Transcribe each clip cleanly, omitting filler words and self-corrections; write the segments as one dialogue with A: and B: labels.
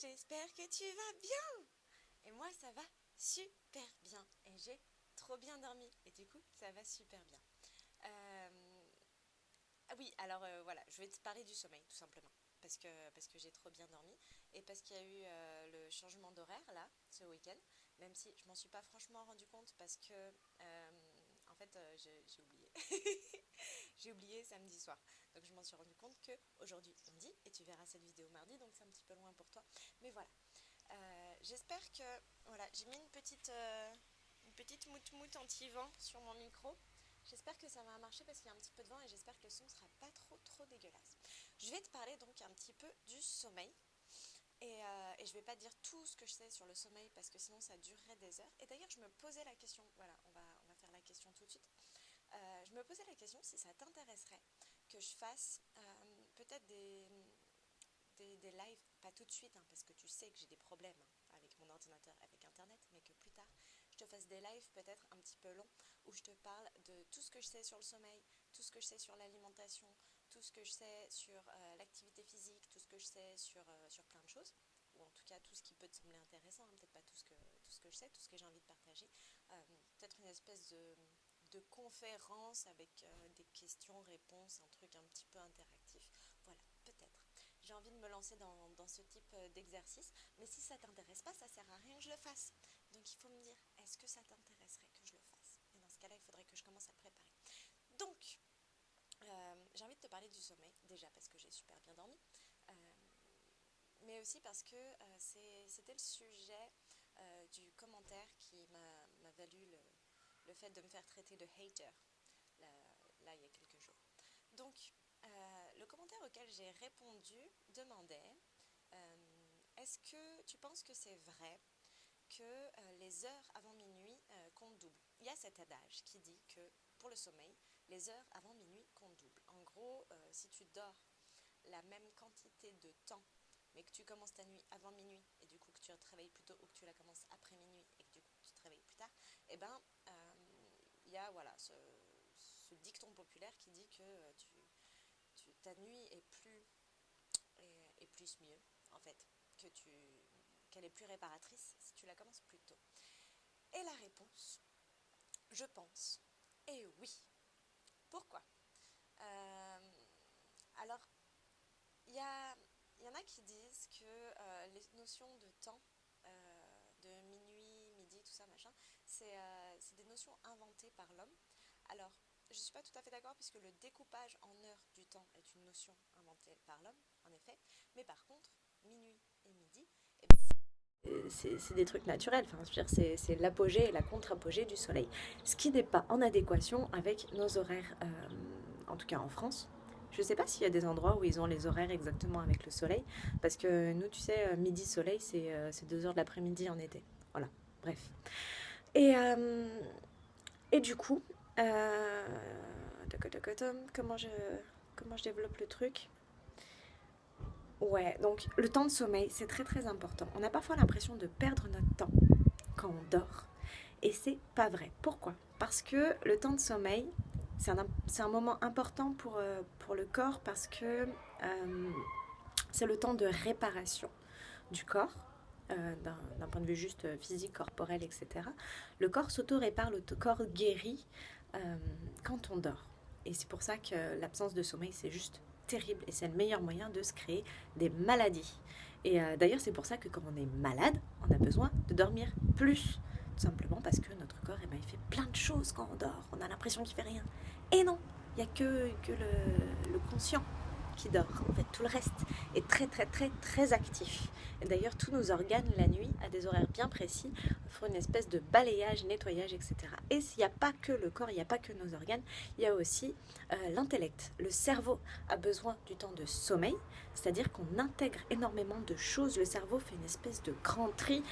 A: j'espère que tu vas bien. Et moi, ça va super bien. Et j'ai trop bien dormi. Et du coup, ça va super bien. Ah oui, alors voilà, je vais te parler du sommeil, tout simplement. Parce que j'ai trop bien dormi. Et parce qu'il y a eu le changement d'horaire, là, ce week-end. Même si je m'en suis pas franchement rendu compte parce que, en fait, j'ai oublié. J'ai oublié samedi soir. Donc je m'en suis rendu compte qu'aujourd'hui, lundi, et tu verras cette vidéo mardi, donc c'est un petit peu loin pour toi. Mais voilà. J'espère que voilà, j'ai mis une petite moute-moute anti-vent sur mon micro. J'espère que ça va marcher parce qu'il y a un petit peu de vent et j'espère que le son ne sera pas trop dégueulasse. Je vais te parler donc un petit peu du sommeil. Et je ne vais pas dire tout ce que je sais sur le sommeil parce que sinon ça durerait des heures. Et d'ailleurs, je me posais la question, voilà, on va faire la question tout de suite. Je me posais la question si ça t'intéresserait que je fasse peut-être des lives, pas tout de suite, hein, parce que tu sais que j'ai des problèmes avec mon ordinateur, avec Internet, mais que plus tard, je te fasse des lives peut-être un petit peu longs, où je te parle de tout ce que je sais sur le sommeil, tout ce que je sais sur l'alimentation, tout ce que je sais sur l'activité physique, tout ce que je sais sur plein de choses, ou en tout cas tout ce qui peut te sembler intéressant, hein, peut-être pas tout ce que je sais, tout ce que j'ai envie de partager, peut-être une espèce de conférence avec des questions-réponses, un truc un petit peu interactif, voilà, peut-être. J'ai envie de me lancer dans ce type d'exercice, mais si ça t'intéresse pas, ça sert à rien que je le fasse. Donc il faut me dire, est-ce que ça t'intéresserait que je le fasse? Et dans ce cas-là, il faudrait que je commence à le préparer. Donc, j'ai envie de te parler du sommeil, déjà parce que j'ai super bien dormi, euh, mais aussi parce que c'était le sujet du commentaire qui m'a valu le fait de me faire traiter de hater, là il y a quelques jours. Donc, le commentaire auquel j'ai répondu demandait est-ce que tu penses que c'est vrai que les heures avant minuit comptent double? Il y a cet adage qui dit que pour le sommeil, les heures avant minuit comptent double. En gros, si tu dors la même quantité de temps, mais que tu commences ta nuit avant minuit et du coup que tu te réveilles plus tôt ou que tu la commences après minuit et que du coup tu te réveilles plus tard, eh ben il y a voilà ce dicton populaire qui dit que ta nuit est plus mieux, en fait, qu'elle est plus réparatrice si tu la commences plus tôt. Et la réponse, je pense, est oui. Pourquoi? Alors, il y en a qui disent que les notions de temps, de minuit, midi, tout ça, machin, c'est des notions inventées par l'homme. Alors, je ne suis pas tout à fait d'accord puisque le découpage en heures du temps est une notion inventée par l'homme, en effet. Mais par contre, minuit et midi, eh ben, c'est des trucs naturels. Enfin, je veux dire, c'est l'apogée et la contre-apogée du soleil. Ce qui n'est pas en adéquation avec nos horaires, en tout cas en France. Je ne sais pas s'il y a des endroits où ils ont les horaires exactement avec le soleil, parce que nous, tu sais, midi soleil, c'est 2 heures de l'après-midi en été. Voilà, bref. Et, euh, et du coup, euh, comment je développe le truc? Ouais, donc le temps de sommeil, c'est très important. On a parfois l'impression de perdre notre temps quand on dort. Et c'est pas vrai. Pourquoi? Parce que le temps de sommeil, c'est un moment important pour le corps parce que c'est le temps de réparation du corps, d'un point de vue juste physique, corporel, etc. Le corps s'auto-répare, le corps guérit quand on dort. Et c'est pour ça que l'absence de sommeil, c'est juste terrible et c'est le meilleur moyen de se créer des maladies. Et d'ailleurs, c'est pour ça que quand on est malade, on a besoin de dormir plus. Tout simplement parce que notre corps, il fait plein de choses quand on dort. On a l'impression qu'il fait rien. Et non, il n'y a que le conscient qui dort. En fait, tout le reste est très actif. Et d'ailleurs, tous nos organes, la nuit, à des horaires bien précis, font une espèce de balayage, nettoyage, etc. Et s'il n'y a pas que le corps, il n'y a pas que nos organes, il y a aussi l'intellect. Le cerveau a besoin du temps de sommeil, c'est-à-dire qu'on intègre énormément de choses. Le cerveau fait une espèce de grand tri.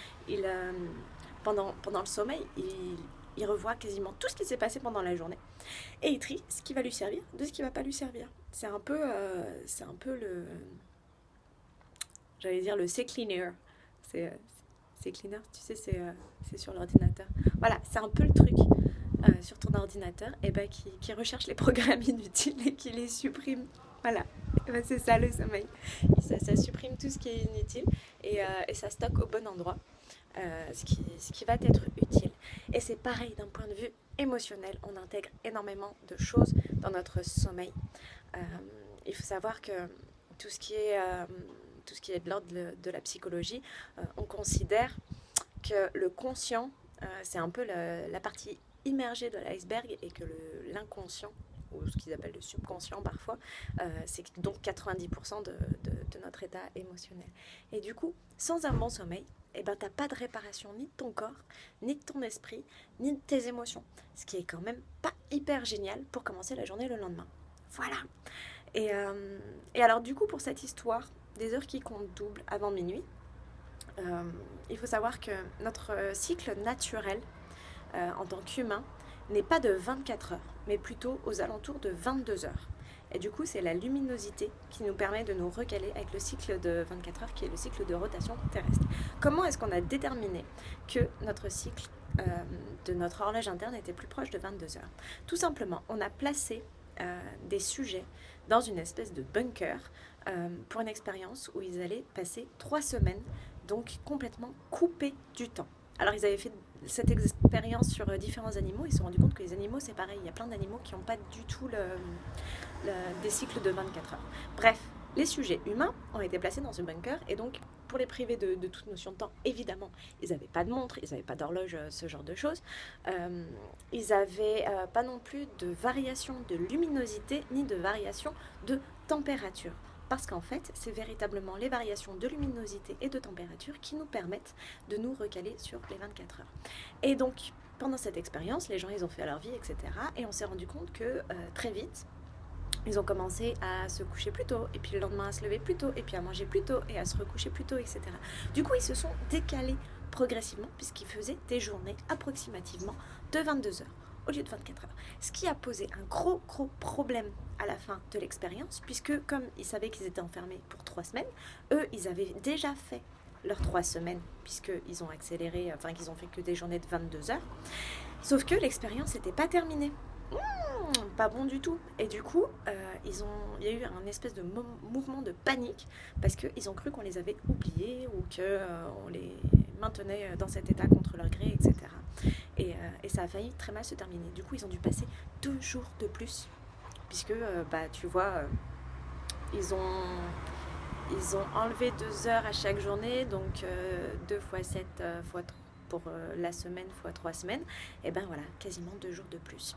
A: Pendant le sommeil, il revoit quasiment tout ce qui s'est passé pendant la journée et il trie ce qui va lui servir de ce qui ne va pas lui servir. C'est un peu le, j'allais dire le C-cleaner. C-cleaner, tu sais, c'est sur l'ordinateur. Voilà, c'est un peu le truc sur ton ordinateur qui recherche les programmes inutiles et qui les supprime. Voilà, c'est ça le sommeil. Ça supprime tout ce qui est inutile
B: et ça stocke au bon endroit, ce qui va être utile. Et c'est pareil d'un point de vue émotionnel, on intègre énormément de choses dans notre sommeil. Il faut savoir que tout ce qui est de l'ordre de la psychologie, on considère que le conscient, c'est un peu la partie immergée de l'iceberg et que l'inconscient, ou ce qu'ils appellent le subconscient parfois, c'est donc 90% de notre état émotionnel. Et du coup, sans un bon sommeil, eh ben, tu n'as pas de réparation ni de ton corps, ni de ton esprit, ni de tes émotions. Ce qui est quand même pas hyper génial pour commencer la journée le lendemain. Voilà. Et alors du coup, pour cette histoire des heures qui comptent double avant minuit, il faut savoir que notre cycle naturel en tant qu'humain n'est pas de 24 heures, mais plutôt aux alentours de 22 heures. Et du coup, c'est la luminosité qui nous permet de nous recaler avec le cycle de 24 heures, qui est le cycle de rotation terrestre. Comment est-ce qu'on a déterminé que notre cycle de notre horloge interne était plus proche de 22 heures? Tout simplement, on a placé des sujets dans une espèce de bunker pour une expérience où ils allaient passer 3 semaines, donc complètement coupés du temps. Alors ils avaient fait cette expérience sur différents animaux, ils se sont rendus compte que les animaux c'est pareil, il y a plein d'animaux qui n'ont pas du tout des cycles de 24 heures. Bref, les sujets humains ont été placés dans ce bunker et donc pour les priver de toute notion de temps, évidemment, ils n'avaient pas de montre, ils n'avaient pas d'horloge, ce genre de choses. Ils n'avaient pas non plus de variation de luminosité ni de variation de température. Parce qu'en fait, c'est véritablement les variations de luminosité et de température qui nous permettent de nous recaler sur les 24 heures. Et donc, pendant cette expérience, les gens, ils ont fait leur vie, etc. Et on s'est rendu compte que très vite, ils ont commencé à se coucher plus tôt, et puis le lendemain à se lever plus tôt, et puis à manger plus tôt, et à se recoucher plus tôt, etc. Du coup, ils se sont décalés progressivement, puisqu'ils faisaient des journées approximativement de 22 heures au lieu de 24 heures. Ce qui a posé un gros problème à la fin de l'expérience, puisque comme ils savaient qu'ils étaient enfermés pour 3 semaines, eux, ils avaient déjà fait leurs 3 semaines, puisqu'ils ont accéléré, enfin qu'ils ont fait que des journées de 22 heures. Sauf que l'expérience n'était pas terminée. Pas bon du tout. Et du coup, il y a eu un espèce de mouvement de panique parce qu'ils ont cru qu'on les avait oubliés ou qu'on les maintenait dans cet état contre leur gré, etc. Et ça a failli très mal se terminer. Du coup, ils ont dû passer 2 jours de plus puisque, tu vois, ils ont enlevé 2 heures à chaque journée, donc 2 fois 7 fois 3 pour la semaine fois 3 semaines. Et ben voilà, quasiment 2 jours de plus.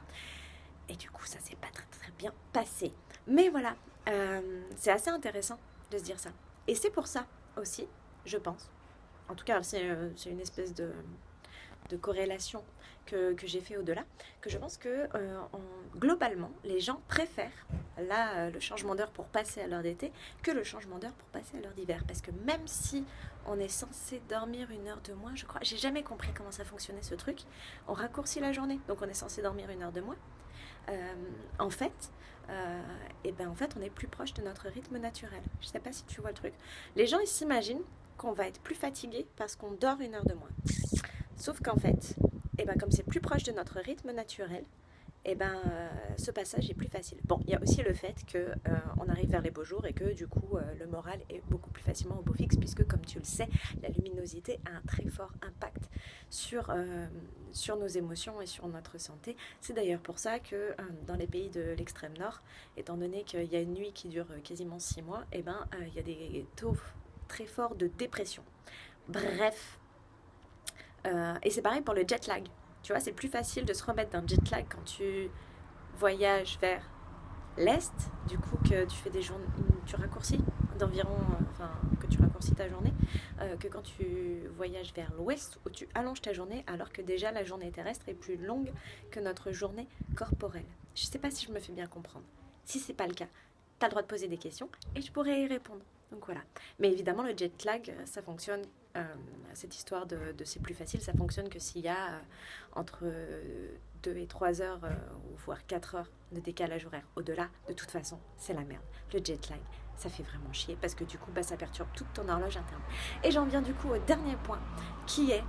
B: Et du coup, ça s'est pas très bien passé. Mais voilà, c'est assez intéressant de se dire ça. Et c'est pour ça aussi, je pense, en tout cas, c'est une espèce de corrélation que j'ai fait au-delà, que je pense que globalement, les gens préfèrent le changement d'heure pour passer à l'heure d'été que le changement d'heure pour passer à l'heure d'hiver. Parce que même si on est censé dormir 1 heure de moins, je crois, j'ai jamais compris comment ça fonctionnait ce truc, on raccourcit la journée, donc on est censé dormir 1 heure de moins. En fait, on est plus proche de notre rythme naturel. Je ne sais pas si tu vois le truc. Les gens, ils s'imaginent qu'on va être plus fatigué parce qu'on dort 1 heure de moins. Sauf qu'en fait, comme c'est plus proche de notre rythme naturel, ce passage est plus facile. Bon, il y a aussi le fait qu'on arrive vers les beaux jours et que du coup, le moral est beaucoup plus facilement au beau fixe puisque, comme tu le sais, la luminosité a un très fort impact sur nos émotions et sur notre santé. C'est d'ailleurs pour ça que dans les pays de l'extrême nord, étant donné qu'il y a une nuit qui dure quasiment 6 mois, il y a des taux très forts de dépression. Bref. Et c'est pareil pour le jet lag. Tu vois, c'est plus facile de se remettre d'un jet lag quand tu voyages vers l'est, du coup que tu fais des journées, tu raccourcis d'environ, que tu raccourcis ta journée, que quand tu voyages vers l'ouest où tu allonges ta journée alors que déjà la journée terrestre est plus longue que notre journée corporelle. Je sais pas si je me fais bien comprendre. Si c'est pas le cas, tu as le droit de poser des questions et je pourrais y répondre. Donc voilà. Mais évidemment, le jet lag, ça fonctionne, cette histoire de c'est plus facile, ça fonctionne que s'il y a entre 2 et 3 heures, ou voire 4 heures de décalage horaire. Au-delà, de toute façon, c'est la merde. Le jet lag, ça fait vraiment chier parce que du coup, ça perturbe toute ton horloge interne. Et j'en viens du coup au dernier point qui est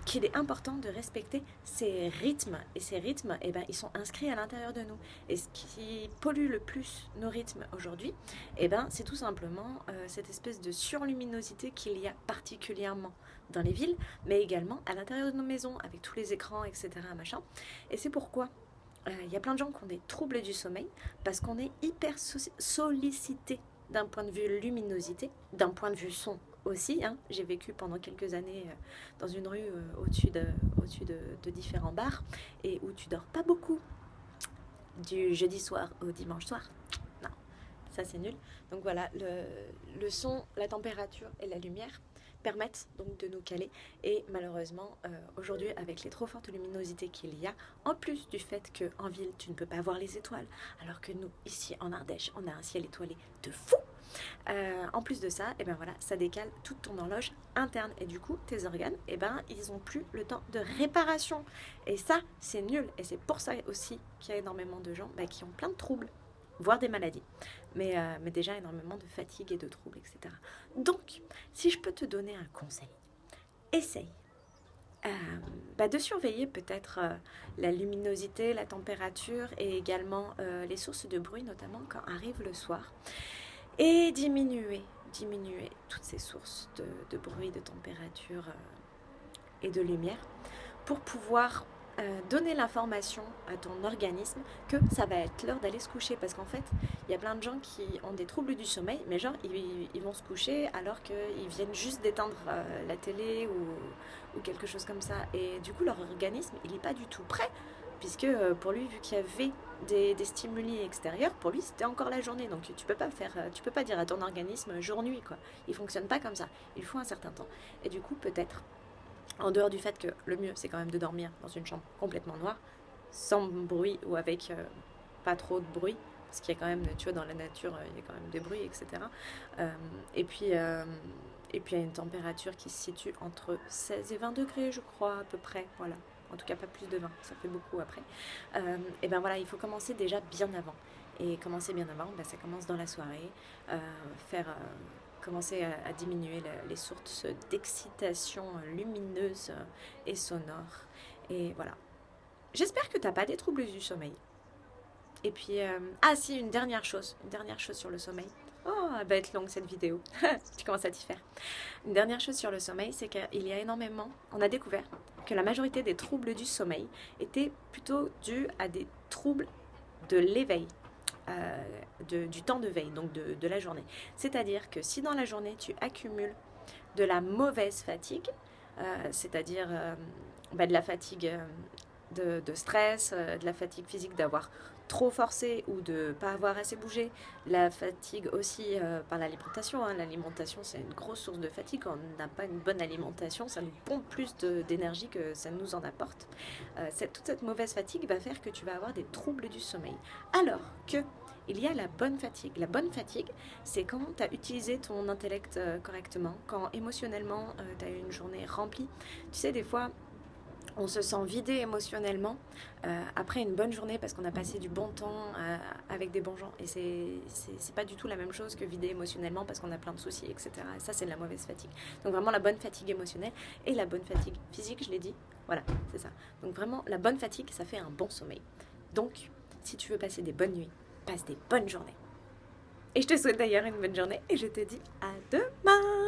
B: qu'il est important de respecter ces rythmes. Et ces rythmes, ils sont inscrits à l'intérieur de nous. Et ce qui pollue le plus nos rythmes aujourd'hui, c'est tout simplement cette espèce de surluminosité qu'il y a particulièrement dans les villes, mais également à l'intérieur de nos maisons, avec tous les écrans, etc. Machin. Et c'est pourquoi y a plein de gens qui ont des troubles du sommeil, parce qu'on est hyper sollicité d'un point de vue luminosité, d'un point de vue son aussi. J'ai vécu pendant quelques années dans une rue au-dessus de différents bars, et où tu dors pas beaucoup du jeudi soir au dimanche soir. Non, ça c'est nul. Donc voilà, le son, la température et la lumière permettent donc de nous caler. Et malheureusement, aujourd'hui, avec les trop fortes luminosités qu'il y a, en plus du fait qu'en ville, tu ne peux pas voir les étoiles, alors que nous, ici en Ardèche, on a un ciel étoilé de fou. En plus de ça, ça décale toute ton horloge interne. Et du coup, tes organes, ils n'ont plus le temps de réparation. Et ça, c'est nul. Et c'est pour ça aussi qu'il y a énormément de gens qui ont plein de troubles, voire des maladies, mais déjà énormément de fatigue et de troubles, etc. Donc, si je peux te donner un conseil, essaye de surveiller peut-être la luminosité, la température et également les sources de bruit, notamment quand arrive le soir, et diminuer toutes ces sources de bruit, de température et de lumière pour pouvoir donner l'information à ton organisme que ça va être l'heure d'aller se coucher. Parce qu'en fait, il y a plein de gens qui ont des troubles du sommeil, mais genre ils vont se coucher alors qu'ils viennent juste d'éteindre la télé ou quelque chose comme ça. Et du coup, leur organisme, il n'est pas du tout prêt, puisque pour lui, vu qu'il y avait des stimuli extérieurs, pour lui, c'était encore la journée. Donc tu peux pas dire à ton organisme jour-nuit, quoi. Il fonctionne pas comme ça. Il faut un certain temps. Et du coup, peut-être, en dehors du fait que le mieux, c'est quand même de dormir dans une chambre complètement noire, sans bruit ou avec pas trop de bruit, parce qu'il y a quand même, tu vois, dans la nature, il y a quand même des bruits, etc. Et puis, il y a une température qui se situe entre 16 et 20 degrés, je crois, à peu près. Voilà. En tout cas, pas plus de 20, ça fait beaucoup après. Il faut commencer déjà bien avant. Et commencer bien avant, ça commence dans la soirée, commencer à diminuer les sources d'excitation lumineuse et sonore. Et voilà. J'espère que tu n'as pas des troubles du sommeil. Et puis, si, une dernière chose sur le sommeil. Oh, elle va être longue cette vidéo. Tu commences à t'y faire. Une dernière chose sur le sommeil, c'est qu'il y a énormément, on a découvert que la majorité des troubles du sommeil étaient plutôt dus à des troubles de l'éveil. Du temps de veille, donc de la journée. C'est-à-dire que si dans la journée tu accumules de la mauvaise fatigue, c'est-à-dire de la fatigue de stress, de la fatigue physique d'avoir trop forcé ou de ne pas avoir assez bougé, la fatigue aussi par l'alimentation. L'alimentation, c'est une grosse source de fatigue. Quand on n'a pas une bonne alimentation, ça nous pompe plus d'énergie que ça nous en apporte. Toute cette mauvaise fatigue va faire que tu vas avoir des troubles du sommeil. Alors que il y a la bonne fatigue. La bonne fatigue, c'est quand tu as utilisé ton intellect correctement, quand émotionnellement, tu as eu une journée remplie. Tu sais, des fois, on se sent vidé émotionnellement après une bonne journée parce qu'on a passé du bon temps avec des bons gens. Et c'est pas du tout la même chose que vider émotionnellement parce qu'on a plein de soucis, etc. Et ça, c'est de la mauvaise fatigue. Donc vraiment la bonne fatigue émotionnelle et la bonne fatigue physique, je l'ai dit. Voilà, c'est ça. Donc vraiment, la bonne fatigue, ça fait un bon sommeil. Donc, si tu veux passer des bonnes nuits, passe des bonnes journées. Et je te souhaite d'ailleurs une bonne journée et je te dis à demain.